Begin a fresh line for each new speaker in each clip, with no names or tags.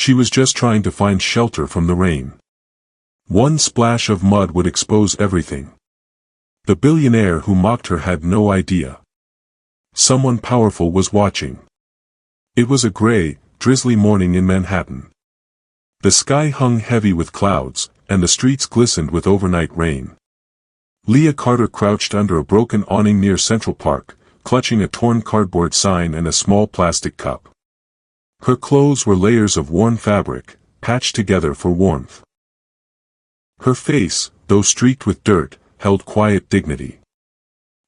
She was just trying to find shelter from the rain. One splash of mud would expose everything. The billionaire who mocked her had no idea. Someone powerful was watching. It was a gray, drizzly morning in Manhattan. The sky hung heavy with clouds, and the streets glistened with overnight rain. Leah Carter crouched under a broken awning near Central Park, clutching a torn cardboard sign and a small plastic cup. Her clothes were layers of worn fabric, patched together for warmth. Her face, though streaked with dirt, held quiet dignity.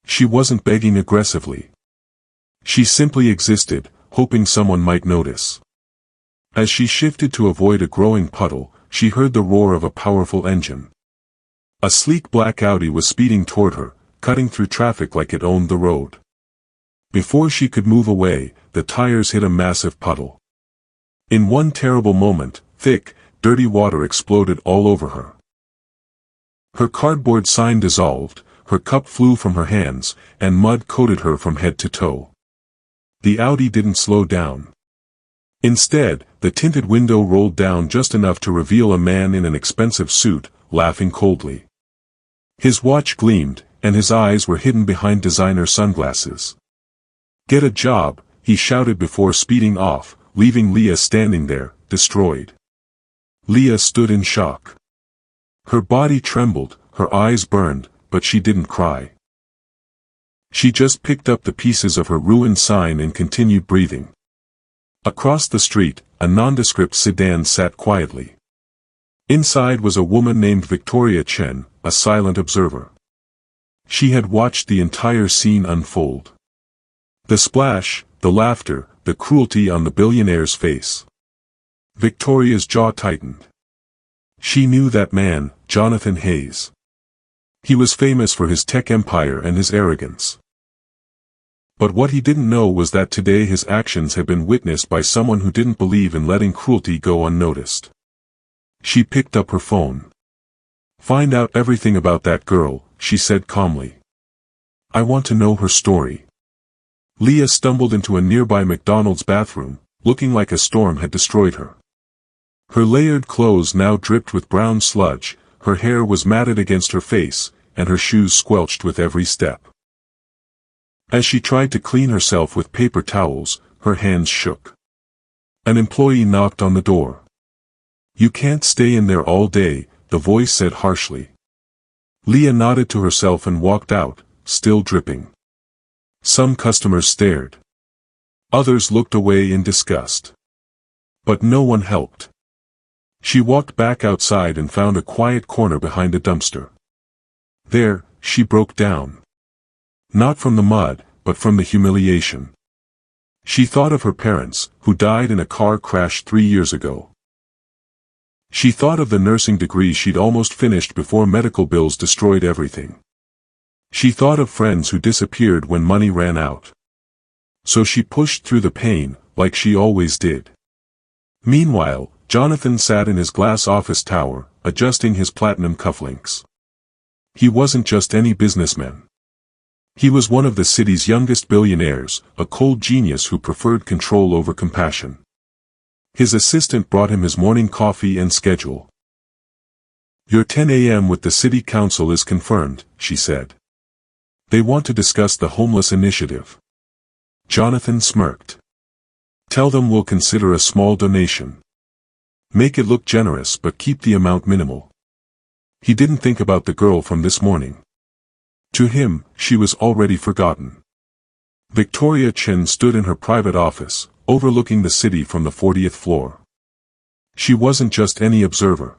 She wasn't begging aggressively. She simply existed, hoping someone might notice. As she shifted to avoid a growing puddle, she heard the roar of a powerful engine. A sleek black Audi was speeding toward her, cutting through traffic like it owned the road. Before she could move away, the tires hit a massive puddle. In one terrible moment, thick, dirty water exploded all over her. Her cardboard sign dissolved, her cup flew from her hands, and mud coated her from head to toe. The Audi didn't slow down. Instead, the tinted window rolled down just enough to reveal a man in an expensive suit, laughing coldly. His watch gleamed, and his eyes were hidden behind designer sunglasses. "Get a job," he shouted before speeding off, leaving Leah standing there, destroyed. Leah stood in shock. Her body trembled, her eyes burned, but she didn't cry. She just picked up the pieces of her ruined sign and continued breathing. Across the street, a nondescript sedan sat quietly. Inside was a woman named Victoria Chen, a silent observer. She had watched the entire scene unfold. The splash, the laughter, the cruelty on the billionaire's face. Victoria's jaw tightened. She knew that man, Jonathan Hayes. He was famous for his tech empire and his arrogance. But what he didn't know was that today his actions had been witnessed by someone who didn't believe in letting cruelty go unnoticed. She picked up her phone. "Find out everything about that girl," she said calmly. "I want to know her story." Leah stumbled into a nearby McDonald's bathroom, looking like a storm had destroyed her. Her layered clothes now dripped with brown sludge, her hair was matted against her face, and her shoes squelched with every step. As she tried to clean herself with paper towels, her hands shook. An employee knocked on the door. "You can't stay in there all day," the voice said harshly. Leah nodded to herself and walked out, still dripping. Some customers stared. Others looked away in disgust. But no one helped. She walked back outside and found a quiet corner behind a dumpster. There, she broke down. Not from the mud, but from the humiliation. She thought of her parents, who died in a car crash 3 years ago. She thought of the nursing degree she'd almost finished before medical bills destroyed everything. She thought of friends who disappeared when money ran out. So she pushed through the pain, like she always did. Meanwhile, Jonathan sat in his glass office tower, adjusting his platinum cufflinks. He wasn't just any businessman. He was one of the city's youngest billionaires, a cold genius who preferred control over compassion. His assistant brought him his morning coffee and schedule. "Your 10 a.m. with the city council is confirmed," she said. "They want to discuss the homeless initiative." Jonathan smirked. "Tell them we'll consider a small donation. Make it look generous but keep the amount minimal." He didn't think about the girl from this morning. To him, she was already forgotten. Victoria Chen stood in her private office, overlooking the city from the 40th floor. She wasn't just any observer.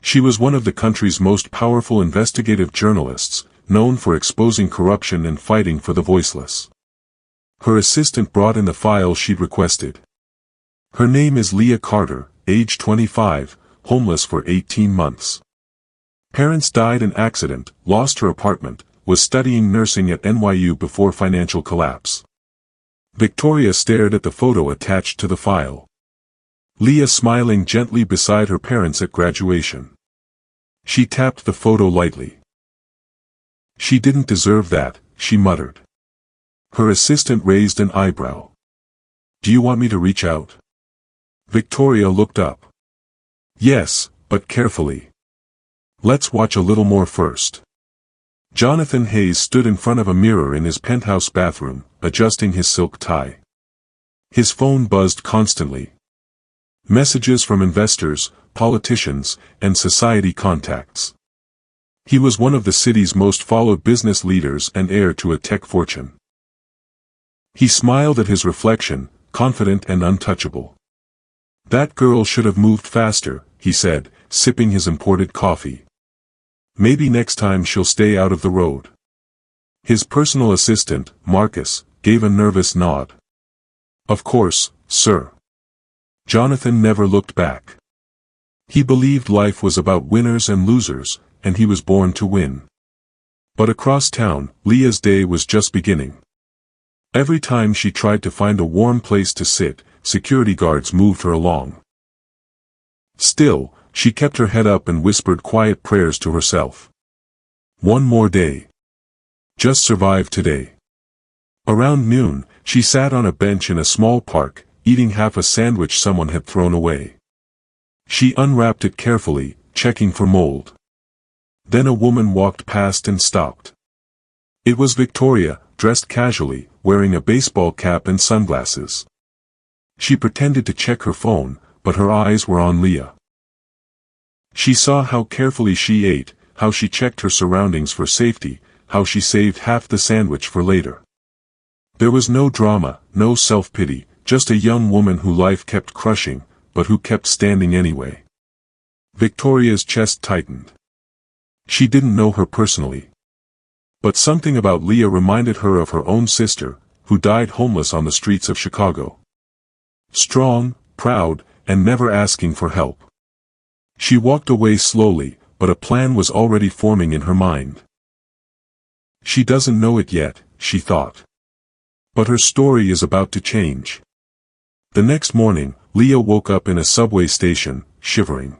She was one of the country's most powerful investigative journalists, known for exposing corruption and fighting for the voiceless. Her assistant brought in the file she'd requested. Her name is Leah Carter, age 25, homeless for 18 months. Parents died in accident, lost her apartment, was studying nursing at NYU before financial collapse. Victoria stared at the photo attached to the file. Leah smiling gently beside her parents at graduation. She tapped the photo lightly. "She didn't deserve that," she muttered. Her assistant raised an eyebrow. "Do you want me to reach out?" Victoria looked up. Yes, but carefully. Let's watch a little more first. Jonathan Hayes stood in front of a mirror in his penthouse bathroom, adjusting his silk tie. His phone buzzed constantly. Messages from investors, politicians, and society contacts. He was one of the city's most followed business leaders and heir to a tech fortune. He smiled at his reflection, confident and untouchable. That girl should have moved faster, he said, sipping his imported coffee. Maybe next time she'll stay out of the road. His personal assistant, Marcus, gave a nervous nod. Of course, sir. Jonathan never looked back. He believed life was about winners and losers, and he was born to win. But across town, Leah's day was just beginning. Every time she tried to find a warm place to sit, security guards moved her along. Still, she kept her head up and whispered quiet prayers to herself. One more day. Just survive today. Around noon, she sat on a bench in a small park, eating half a sandwich someone had thrown away. She unwrapped it carefully, checking for mold. Then a woman walked past and stopped. It was Victoria, dressed casually, wearing a baseball cap and sunglasses. She pretended to check her phone, but her eyes were on Leah. She saw how carefully she ate, how she checked her surroundings for safety, how she saved half the sandwich for later. There was no drama, no self-pity, just a young woman who life kept crushing, but who kept standing anyway. Victoria's chest tightened. She didn't know her personally. But something about Leah reminded her of her own sister, who died homeless on the streets of Chicago. Strong, proud, and never asking for help. She walked away slowly, but a plan was already forming in her mind. She doesn't know it yet, she thought. But her story is about to change. The next morning, Leah woke up in a subway station, shivering.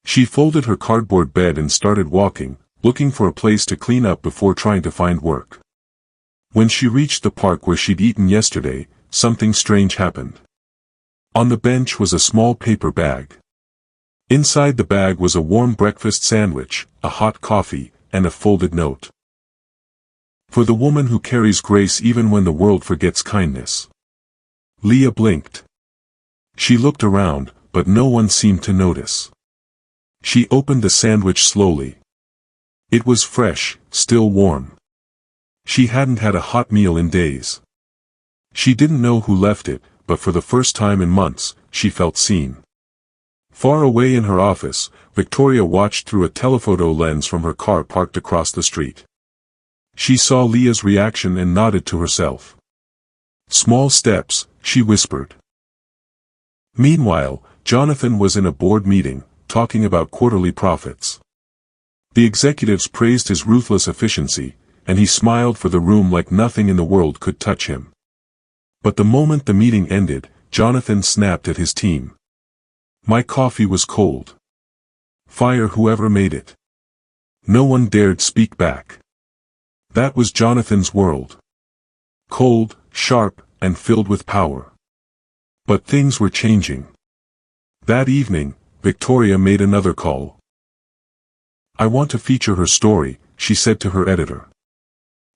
She folded her cardboard bed and started walking, looking for a place to clean up before trying to find work. When she reached the park where she'd eaten yesterday, something strange happened. On the bench was a small paper bag. Inside the bag was a warm breakfast sandwich, a hot coffee, and a folded note. For the woman who carries grace even when the world forgets kindness. Leah blinked. She looked around, but no one seemed to notice. She opened the sandwich slowly. It was fresh, still warm. She hadn't had a hot meal in days. She didn't know who left it, but for the first time in months, she felt seen. Far away in her office, Victoria watched through a telephoto lens from her car parked across the street. She saw Leah's reaction and nodded to herself. Small steps, she whispered. Meanwhile, Jonathan was in a board meeting, talking about quarterly profits. The executives praised his ruthless efficiency, and he smiled for the room like nothing in the world could touch him. But the moment the meeting ended, Jonathan snapped at his team. My coffee was cold. Fire whoever made it. No one dared speak back. That was Jonathan's world. Cold, sharp, and filled with power. But things were changing. That evening, Victoria made another call. I want to feature her story, she said to her editor.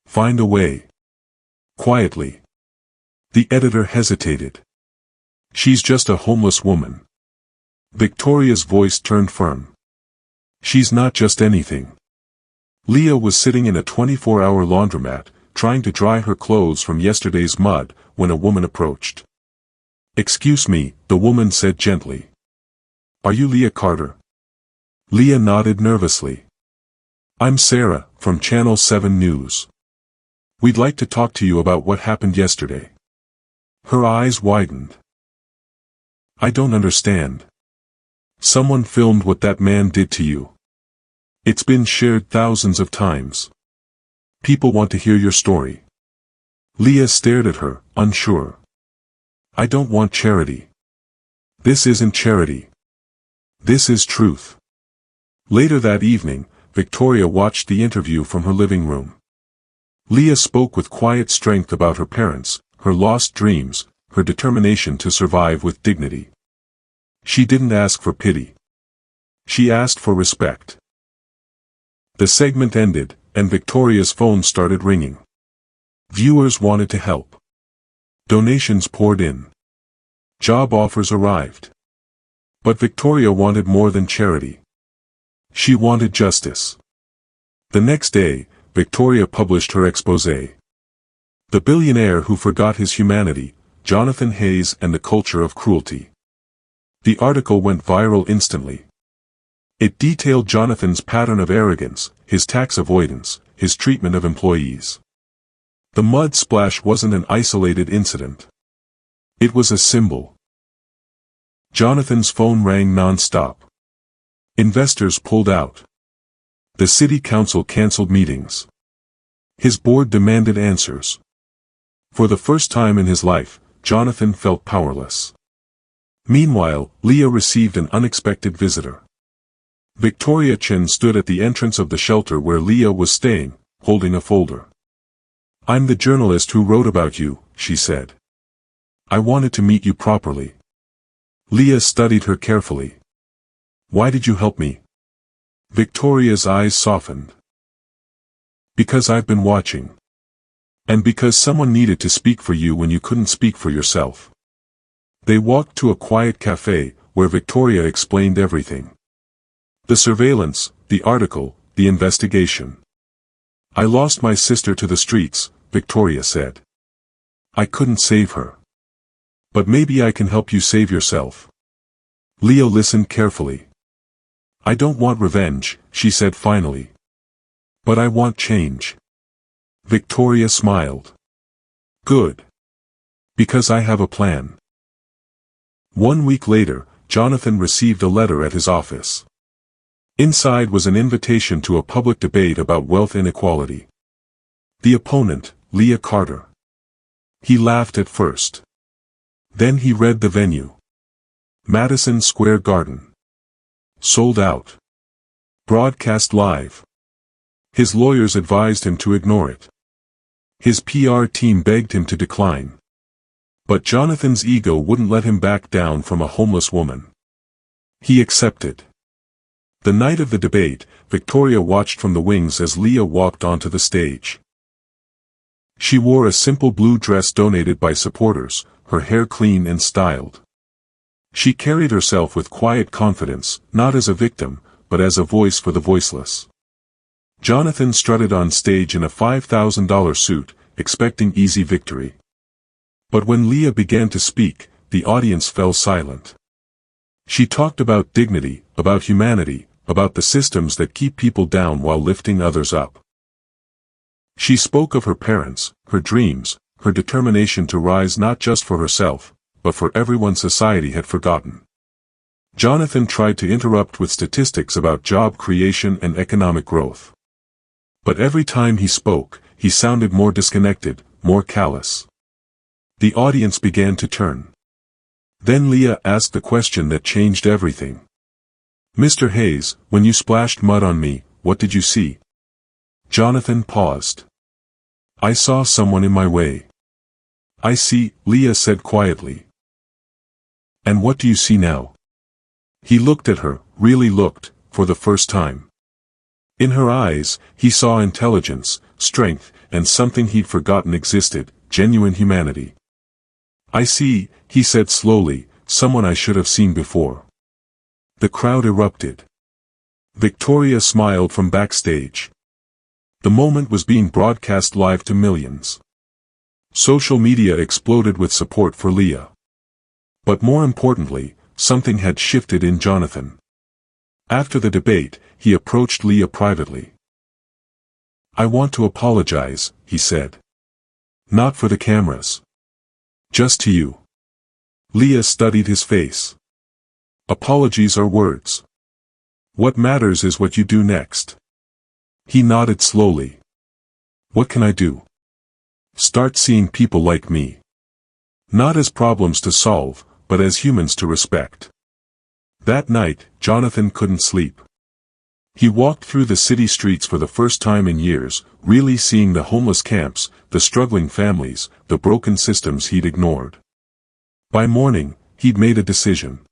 Find a way. Quietly. The editor hesitated. She's just a homeless woman. Victoria's voice turned firm. She's not just anything. Leah was sitting in a 24-hour laundromat, trying to dry her clothes from yesterday's mud, when a woman approached. Excuse me, the woman said gently. Are you Leah Carter? Leah nodded nervously. I'm Sarah, from Channel 7 News. We'd like to talk to you about what happened yesterday. Her eyes widened. I don't understand. Someone filmed what that man did to you. It's been shared thousands of times. People want to hear your story. Leah stared at her, unsure. I don't want charity. This isn't charity. This is truth. Later that evening, Victoria watched the interview from her living room. Leah spoke with quiet strength about her parents, her lost dreams, her determination to survive with dignity. She didn't ask for pity. She asked for respect. The segment ended, and Victoria's phone started ringing. Viewers wanted to help. Donations poured in. Job offers arrived. But Victoria wanted more than charity. She wanted justice. The next day, Victoria published her exposé. The Billionaire Who Forgot His Humanity, Jonathan Hayes and the Culture of Cruelty. The article went viral instantly. It detailed Jonathan's pattern of arrogance, his tax avoidance, his treatment of employees. The mud splash wasn't an isolated incident. It was a symbol. Jonathan's phone rang non-stop. Investors pulled out. The city council canceled meetings. His board demanded answers. For the first time in his life, Jonathan felt powerless. Meanwhile, Leah received an unexpected visitor. Victoria Chen stood at the entrance of the shelter where Leah was staying, holding a folder. "I'm the journalist who wrote about you," she said. "I wanted to meet you properly." Leah studied her carefully. "Why did you help me?" Victoria's eyes softened. "Because I've been watching. And because someone needed to speak for you when you couldn't speak for yourself." They walked to a quiet cafe, where Victoria explained everything. The surveillance, the article, the investigation. "I lost my sister to the streets," Victoria said. "I couldn't save her. But maybe I can help you save yourself." Leah listened carefully. "I don't want revenge," she said finally. "But I want change." Victoria smiled. "Good. Because I have a plan." 1 week later, Jonathan received a letter at his office. Inside was an invitation to a public debate about wealth inequality. The opponent, Leah Carter. He laughed at first. Then he read the venue. Madison Square Garden. Sold out. Broadcast live. His lawyers advised him to ignore it. His PR team begged him to decline. But Jonathan's ego wouldn't let him back down from a homeless woman. He accepted. The night of the debate, Victoria watched from the wings as Leah walked onto the stage. She wore a simple blue dress donated by supporters, her hair clean and styled. She carried herself with quiet confidence, not as a victim, but as a voice for the voiceless. Jonathan strutted on stage in a $5,000 suit, expecting easy victory. But when Leah began to speak, the audience fell silent. She talked about dignity, about humanity, about the systems that keep people down while lifting others up. She spoke of her parents, her dreams, her determination to rise not just for herself, but for everyone society had forgotten. Jonathan tried to interrupt with statistics about job creation and economic growth. But every time he spoke, he sounded more disconnected, more callous. The audience began to turn. Then Leah asked the question that changed everything. "Mr. Hayes, when you splashed mud on me, what did you see?" Jonathan paused. "I saw someone in my way." "I see," Leah said quietly. "And what do you see now?" He looked at her, really looked, for the first time. In her eyes, he saw intelligence, strength, and something he'd forgotten existed, genuine humanity. "I see," he said slowly, "someone I should have seen before." The crowd erupted. Victoria smiled from backstage. The moment was being broadcast live to millions. Social media exploded with support for Leah. But more importantly, something had shifted in Jonathan. After the debate, he approached Leah privately. "I want to apologize," he said. "Not for the cameras. Just to you." Leah studied his face. "Apologies are words. What matters is what you do next." He nodded slowly. "What can I do?" "Start seeing people like me. Not as problems to solve, but as humans to respect." That night, Jonathan couldn't sleep. He walked through the city streets for the first time in years, really seeing the homeless camps, the struggling families, the broken systems he'd ignored. By morning, he'd made a decision.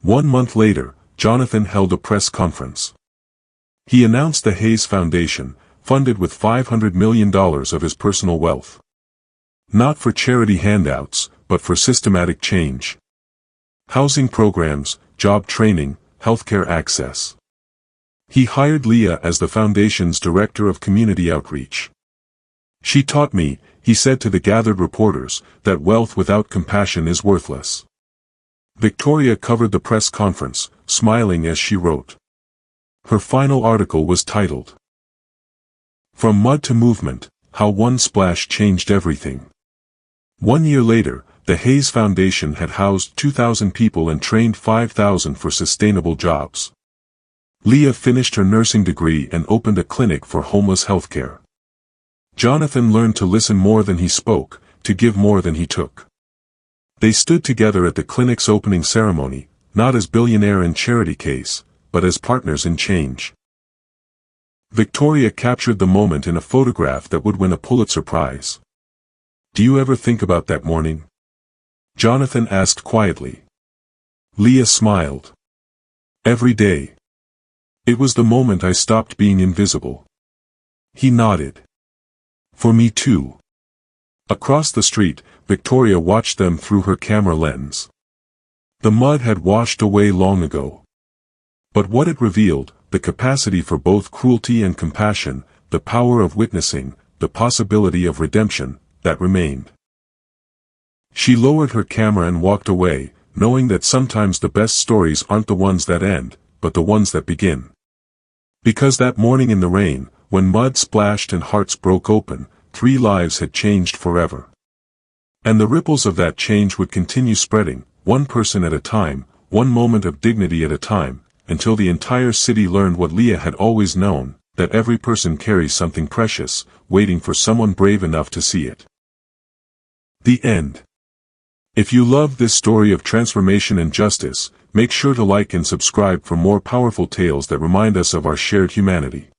1 month later, Jonathan held a press conference. He announced the Hayes Foundation, funded with $500 million of his personal wealth. Not for charity handouts, but for systematic change. Housing programs, job training, healthcare access. He hired Leah as the foundation's director of community outreach. She taught me, he said to the gathered reporters, that wealth without compassion is worthless. Victoria covered the press conference, smiling as she wrote. Her final article was titled, "From Mud to Movement, How One Splash Changed Everything." 1 year later, the Hayes Foundation had housed 2,000 people and trained 5,000 for sustainable jobs. Leah finished her nursing degree and opened a clinic for homeless healthcare. Jonathan learned to listen more than he spoke, to give more than he took. They stood together at the clinic's opening ceremony, not as billionaire in charity case, but as partners in change. Victoria captured the moment in a photograph that would win a Pulitzer Prize. "Do you ever think about that morning?" Jonathan asked quietly. Leah smiled. "Every day. It was the moment I stopped being invisible." He nodded. "For me too." Across the street, Victoria watched them through her camera lens. The mud had washed away long ago. But what it revealed, the capacity for both cruelty and compassion, the power of witnessing, the possibility of redemption, that remained. She lowered her camera and walked away, knowing that sometimes the best stories aren't the ones that end, but the ones that begin. Because that morning in the rain, when mud splashed and hearts broke open, 3 lives had changed forever. And the ripples of that change would continue spreading, one person at a time, one moment of dignity at a time, until the entire city learned what Leah had always known, that every person carries something precious, waiting for someone brave enough to see it. The end. If you love this story of transformation and justice, make sure to like and subscribe for more powerful tales that remind us of our shared humanity.